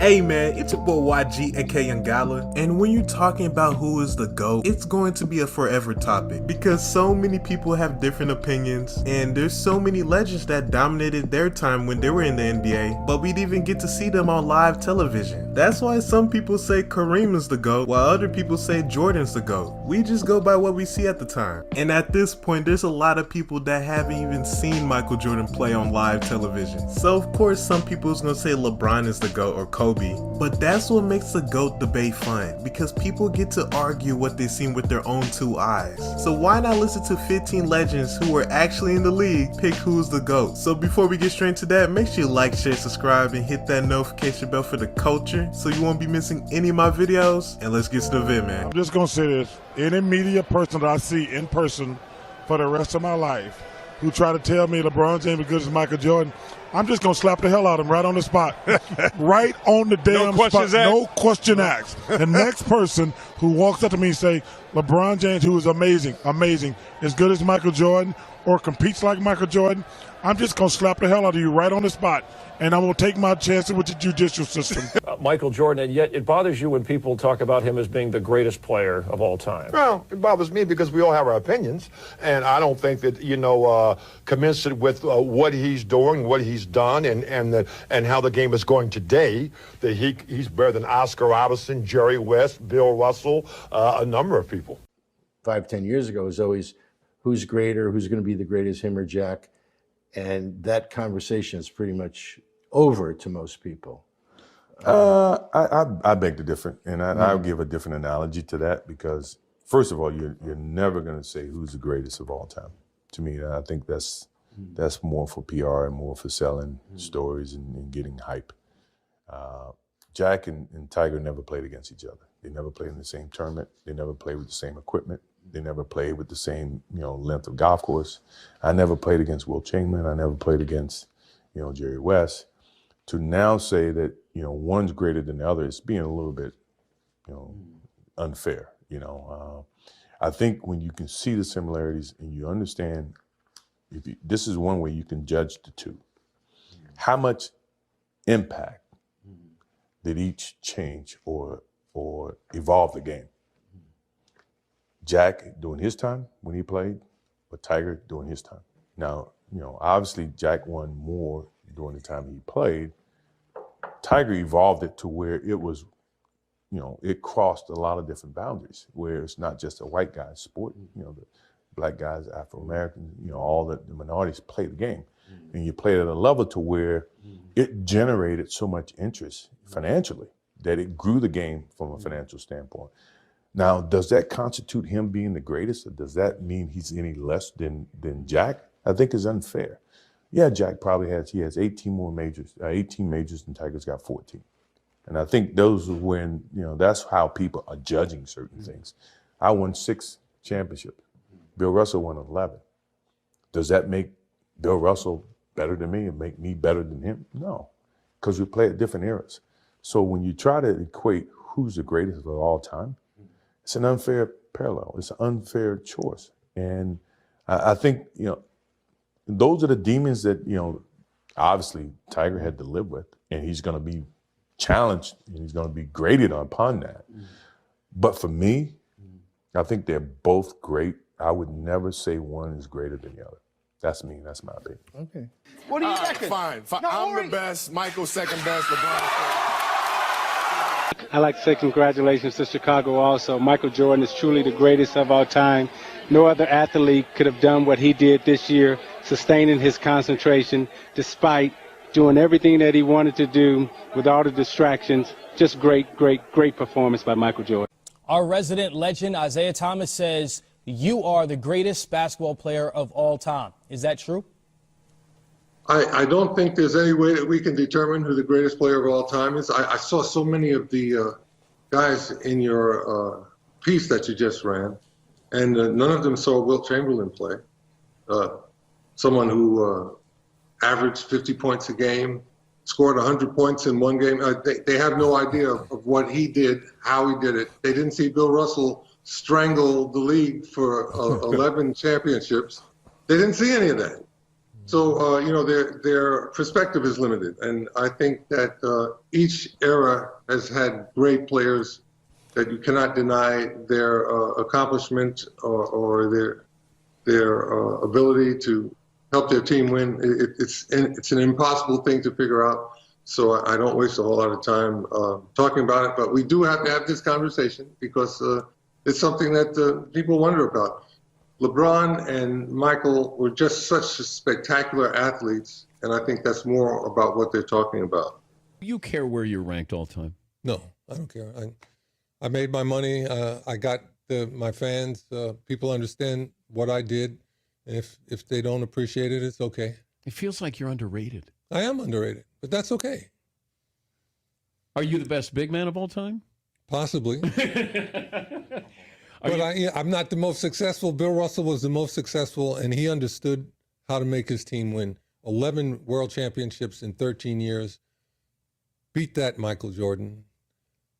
Hey man, it's your boy YG aka Yangala, and when you're talking about who is the GOAT, it's going to be a forever topic because so many people have different opinions and there's so many legends that dominated their time when they were in the NBA, but we'd even get to see them on live television. That's why some people say Kareem is the GOAT while other people say Jordan's the GOAT. We just go by what we see at the time. And at this point, there's a lot of people that haven't even seen Michael Jordan play on live television. So of course some people is going to say LeBron is the GOAT or Kobe. But that's what makes the GOAT debate fun, because people get to argue what they've seen with their own two eyes. So why not listen to 15 legends who were actually in the league pick who's the GOAT? So before we get straight into that, make sure you like, share, subscribe, and hit that notification bell for the culture so you won't be missing any of my videos. And let's get to the vid, man. I'm just going to say this. Any media person that I see in person for the rest of my life who try to tell me LeBron James is good as Michael Jordan, I'm just going to slap the hell out of him right on the spot. Right on the damn spot. No question asked. The next person who walks up to me and say, LeBron James, who is amazing, as good as Michael Jordan or competes like Michael Jordan, I'm just going to slap the hell out of you right on the spot. And I'm going to take my chances with the judicial system. Michael Jordan, and yet it bothers you when people talk about him as being the greatest player of all time. Well, it bothers me because we all have our opinions, and I don't think that, commensurate with what he's doing, what he's done, and how the game is going today, that he's better than Oscar Robertson, Jerry West, Bill Russell, a number of people. 5-10 years ago, it was always who's greater, who's going to be the greatest, him or Jack, and that conversation is pretty much over to most people. I beg to differ, and I'll give a different analogy to that because, first of all, you're never going to say who's the greatest of all time. To me, I think that's more for PR and more for selling stories and getting hype. Jack and Tiger never played against each other. They never played in the same tournament. They never played with the same equipment. They never played with the same length of golf course. I never played against Wilt Chamberlain. I never played against Jerry West. To now say that one's greater than the other is being a little bit unfair. I think when you can see the similarities and you understand, this is one way you can judge the two. How much impact did each change or evolve the game? Jack during his time when he played, or Tiger during his time. Now, obviously Jack won more during the time he played. Tiger evolved it to where it was, it crossed a lot of different boundaries, where it's not just a white guy's sport. The black guys, Afro-Americans, all the minorities play the game. And you play it at a level to where it generated so much interest financially that it grew the game from a financial standpoint. Now, does that constitute him being the greatest, or does that mean he's any less than Jack? I think is unfair. Yeah, Jack probably has 18 more majors, 18 majors, and Tiger's got 14. And I think those are when, that's how people are judging certain things. I won 6 championships. Bill Russell won 11. Does that make Bill Russell better than me and make me better than him? No, because we play at different eras. So when you try to equate who's the greatest of all time, it's an unfair parallel. It's an unfair choice. And I think, those are the demons that, obviously Tiger had to live with, and he's going to be challenged and he's going to be graded upon that. But for me, I think they're both great. I would never say one is greater than the other. That's me. That's my opinion. Okay. What do you reckon? Fine. I'm the best. Michael's second best. LeBron's I'd like to say congratulations to Chicago also. Michael Jordan is truly the greatest of our time. No other athlete could have done what he did this year, sustaining his concentration despite doing everything that he wanted to do with all the distractions. Just great performance by Michael Jordan. Our resident legend, Isaiah Thomas, says you are the greatest basketball player of all time. Is that true? I don't think there's any way that we can determine who the greatest player of all time is. I saw so many of the guys in your piece that you just ran, and none of them saw Wilt Chamberlain play. Someone who averaged 50 points a game, scored 100 points in one game. They have no idea of what he did, how he did it. They didn't see Bill Russell strangle the league for 11 championships. They didn't see any of that. So, their perspective is limited. And I think that each era has had great players that you cannot deny their accomplishment or their ability to help their team win. It's an impossible thing to figure out. So I don't waste a whole lot of time talking about it. But we do have to have this conversation because it's something that people wonder about. LeBron and Michael were just such spectacular athletes, and I think that's more about what they're talking about. Do you care where you're ranked all time? No, I don't care. I made my money. I got my fans. People understand what I did. And if they don't appreciate it, it's okay. It feels like you're underrated. I am underrated, but that's okay. Are you the best big man of all time? Possibly. But I'm not the most successful. Bill Russell was the most successful, and he understood how to make his team win. 11 world championships in 13 years. Beat that, Michael Jordan.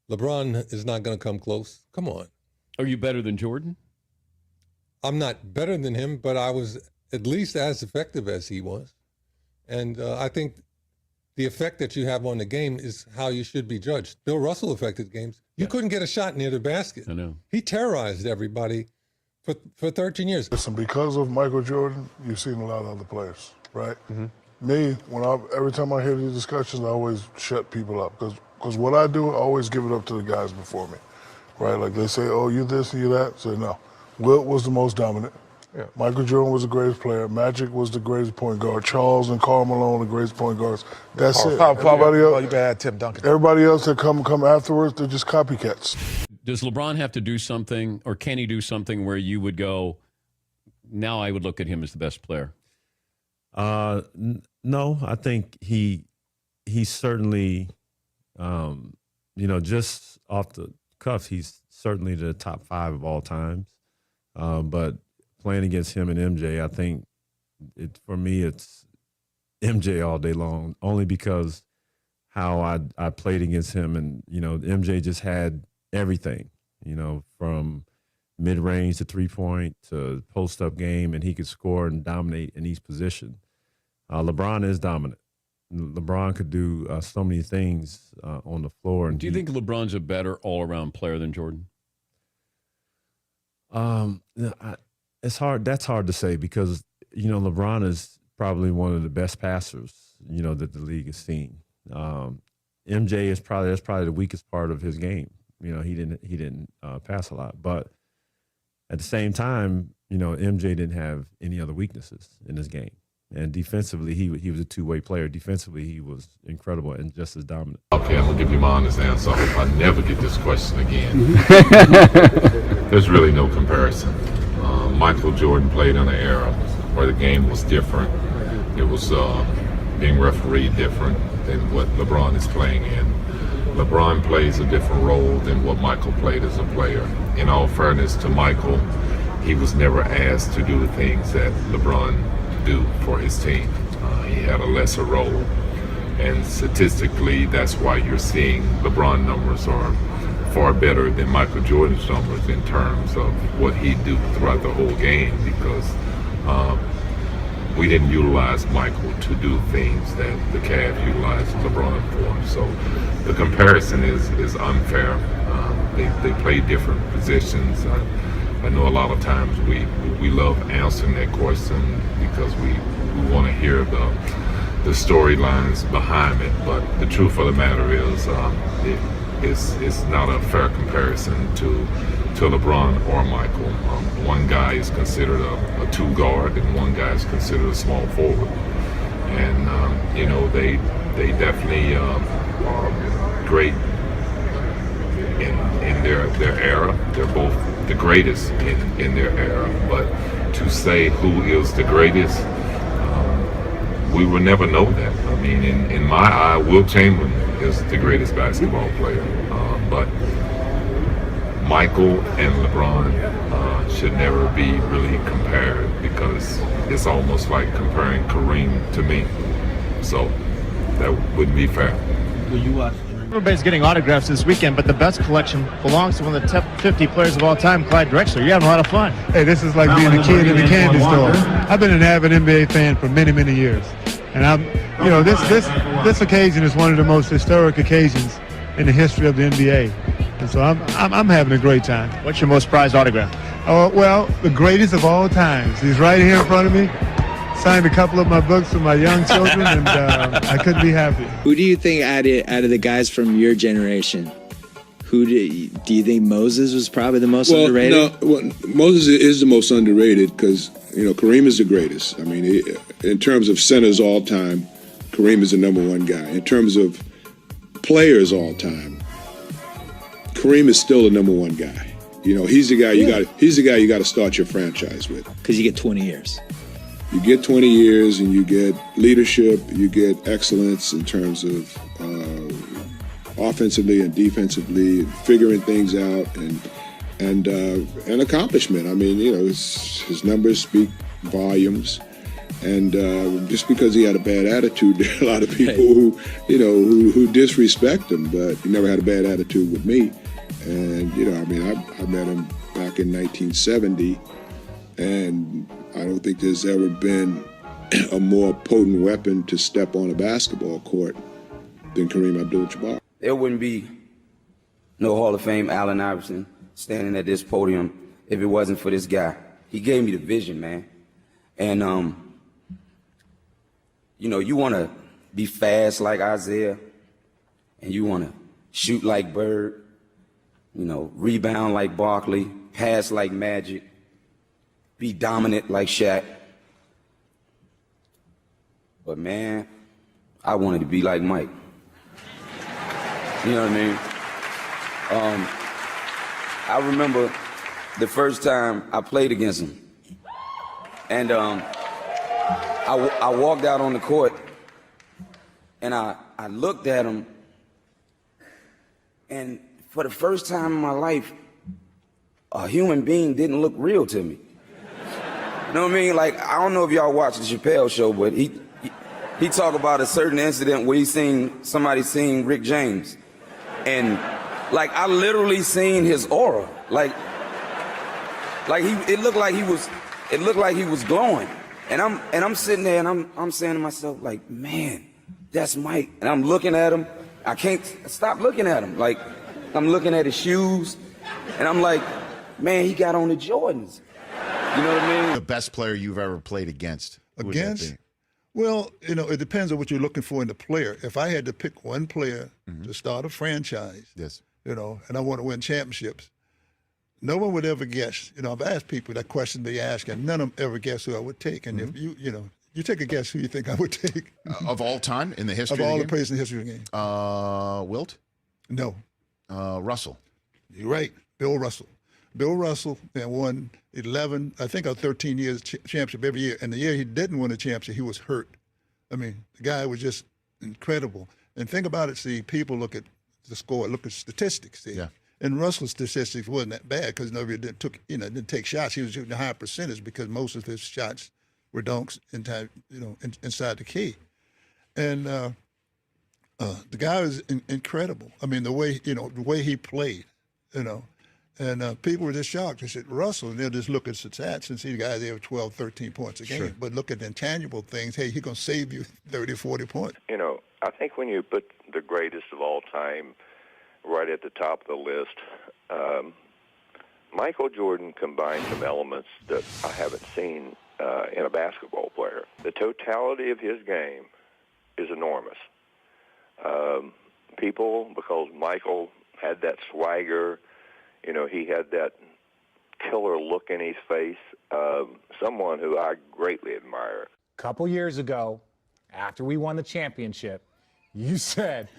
LeBron is not going to come close. Come on. Are you better than Jordan? I'm not better than him, but I was at least as effective as he was. And I think the effect that you have on the game is how you should be judged. Bill Russell affected games. You couldn't get a shot near the basket. I know. He terrorized everybody for 13 years. Listen, because of Michael Jordan, you've seen a lot of other players, right? Mm-hmm. Me, every time I hear these discussions, I always shut people up because what I do, I always give it up to the guys before me, right? Like they say, oh, you this, you that. So no, Wilt was the most dominant. Yeah. Michael Jordan was the greatest player. Magic was the greatest point guard. Charles and Karl Malone, the greatest point guards. That's it. Everybody else, you better add Tim Duncan. everybody else that come afterwards, they're just copycats. Does LeBron have to do something, or can he do something where you would go, now I would look at him as the best player? No, I think he certainly, just off the cuff, he's certainly the top 5 of all times. But playing against him and MJ, I think for me it's MJ all day long, only because how I played against him, and MJ just had everything, from mid-range to three-point to post-up game, and he could score and dominate in each position. LeBron is dominant. LeBron could do so many things on the floor. And do you think LeBron's a better all-around player than Jordan? It's hard. That's hard to say because LeBron is probably one of the best passers that the league has seen. MJ is that's probably the weakest part of his game. He didn't pass a lot, but at the same time, MJ didn't have any other weaknesses in his game. And defensively, he was a two-way player. Defensively, he was incredible and just as dominant. Okay, I'm going to give you my honest answer. I hope I never get this question again. There's really no comparison. Michael Jordan played in an era where the game was different. It was being refereed different than what LeBron is playing in. LeBron plays a different role than what Michael played as a player. In all fairness to Michael, he was never asked to do the things that LeBron do for his team. He had a lesser role, and statistically that's why you're seeing LeBron numbers are far better than Michael Jordan's numbers in terms of what he do throughout the whole game, because we didn't utilize Michael to do things that the Cavs utilized LeBron for. So the comparison is unfair. They play different positions. I know a lot of times we love answering that question because we want to hear the storylines behind it, but the truth of the matter is it's not a fair comparison to LeBron or Michael. One guy is considered a two guard and one guy is considered a small forward, and they definitely are great in their era. They're both the greatest in their era, but to say who is the greatest, we will never know that. I mean, in my eye, Wilt Chamberlain is the greatest basketball player, but Michael and LeBron should never be really compared, because it's almost like comparing Kareem to me. So that wouldn't be fair. Will you watch during Everybody's getting autographs this weekend, but the best collection belongs to one of the top 50 players of all time, Clyde Drexler. You're having a lot of fun. Hey, this is like being a kid in a candy store. I've been an avid NBA fan for many, many years. And this occasion is one of the most historic occasions in the history of the NBA. And so I'm having a great time. What's your most prized autograph? Oh, well, the greatest of all times. He's right here in front of me. Signed a couple of my books for my young children, and I couldn't be happier. Who do you think out of the guys from your generation, do you think Moses was probably the most underrated? No, Moses is the most underrated because, Kareem is the greatest. I mean, in terms of centers all time, Kareem is the number one guy. In terms of players all time, Kareem is still the number one guy. He's the guy you got to start your franchise with. Because you get 20 years. You get 20 years and you get leadership, you get excellence in terms of offensively and defensively, and figuring things out, and accomplishment. I mean, his numbers speak volumes, and just because he had a bad attitude, there are a lot of people who disrespect him, but he never had a bad attitude with me. And I met him back in 1970, and I don't think there's ever been a more potent weapon to step on a basketball court than Kareem Abdul-Jabbar. There wouldn't be no Hall of Fame Allen Iverson standing at this podium if it wasn't for this guy. He gave me the vision, man. And, you want to be fast like Isaiah, and you want to shoot like Bird, rebound like Barkley, pass like Magic, be dominant like Shaq. But man, I wanted to be like Mike. You know what I mean? I remember the first time I played against him. And I walked out on the court and I looked at him, and for the first time in my life, a human being didn't look real to me. You know what I mean? Like, I don't know if y'all watch the Chappelle Show, but he talked about a certain incident where he seen somebody sing Rick James. And like, I literally seen his aura. Like it looked like he was glowing. And I'm sitting there and I'm saying to myself, like, man, that's Mike. And I'm looking at him. I can't stop looking at him. Like, I'm looking at his shoes and I'm like, man, he got on the Jordans. You know what I mean? The best player you've ever played against? Against? Well, it depends on what you're looking for in the player. If I had to pick one player to start a franchise, yes, and I want to win championships, no one would ever guess. I've asked people that question they ask, and none of them ever guess who I would take. And if you take a guess who you think I would take. Of all time in the history of the all game? the players in the history of the game. Wilt? No. Russell? You're right. Bill Russell. Bill Russell won 11, I think, 13 years championship every year. And the year he didn't win a championship, he was hurt. I mean, the guy was just incredible. And think about it, see, people look at the score, look at statistics. See? Yeah. And Russell's statistics wasn't that bad because nobody didn't take shots. He was shooting a high percentage because most of his shots were dunks inside the key. And the guy was incredible. I mean, the way he played, And people were just shocked. They said, Russell, and they'll just look at the stats and see the guy there with 12, 13 points a game. Sure. But look at the intangible things. Hey, he's going to save you 30, 40 points. I think when you put the greatest of all time right at the top of the list, Michael Jordan combined some elements that I haven't seen in a basketball player. The totality of his game is enormous. Because Michael had that swagger, he had that killer look in his face, someone who I greatly admire. A couple years ago, after we won the championship, you said,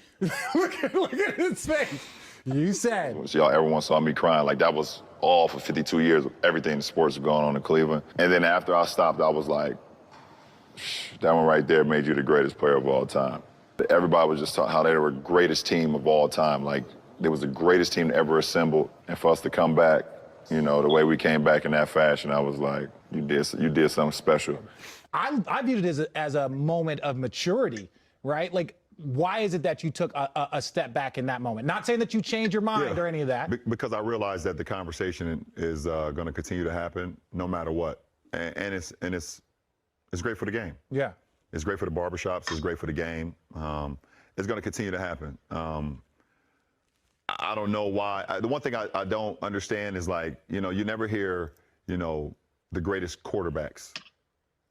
look at his face. You said. So everyone saw me crying. Like, that was all for 52 years of everything in sports was going on in Cleveland. And then after I stopped, I was like, that one right there made you the greatest player of all time. Everybody was just talking how they were the greatest team of all time. Like, they was the greatest team ever assembled. And for us to come back, the way we came back in that fashion, I was like, you did something special. I viewed it as a moment of maturity, right? Like, Why is it that you took a step back in that moment? Not saying that you changed your mind or any of that. Because I realized that the conversation is going to continue to happen no matter what, and it's great for the game. Yeah. It's great for the barbershops. It's great for the game. It's going to continue to happen. I don't know why. The one thing I don't understand is, like, you never hear, the greatest quarterbacks.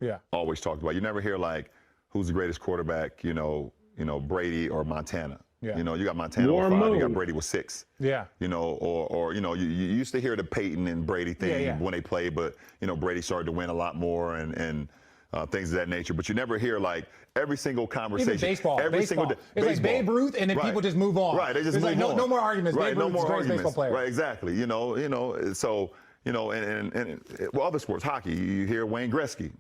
Yeah. Always talked about. You never hear, like, who's the greatest quarterback, Brady or Montana. Yeah. You got Montana with 5, you got Brady with 6. Yeah. Or you used to hear the Peyton and Brady thing when they played, but, Brady started to win a lot more and things of that nature. But you never hear, like, every single conversation. Even baseball. Every single day. It's like Babe Ruth, and then people just move on. Right, they just move like, on. No more arguments. Right, Babe no Ruth more is the greatest arguments. baseball player. Right, exactly. So, well, other sports, hockey, you hear Wayne Gretzky.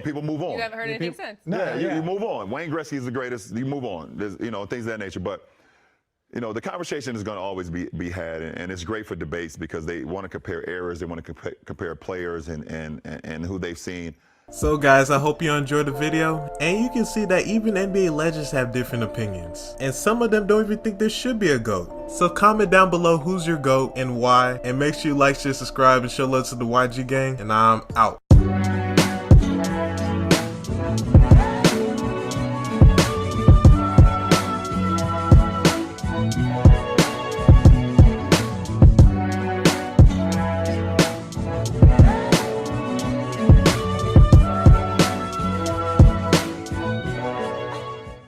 People move on. You haven't heard anything since. You move on. Wayne Gretzky is the greatest. You move on. There's, things of that nature. But, the conversation is going to always be had, and it's great for debates because they want to compare errors. They want to compare players and who they've seen. So guys, I hope you enjoyed the video, and you can see that even NBA legends have different opinions, and some of them don't even think there should be a GOAT. So comment down below who's your GOAT and why, and make sure you like, share, subscribe, and show love to the YG gang, and I'm out.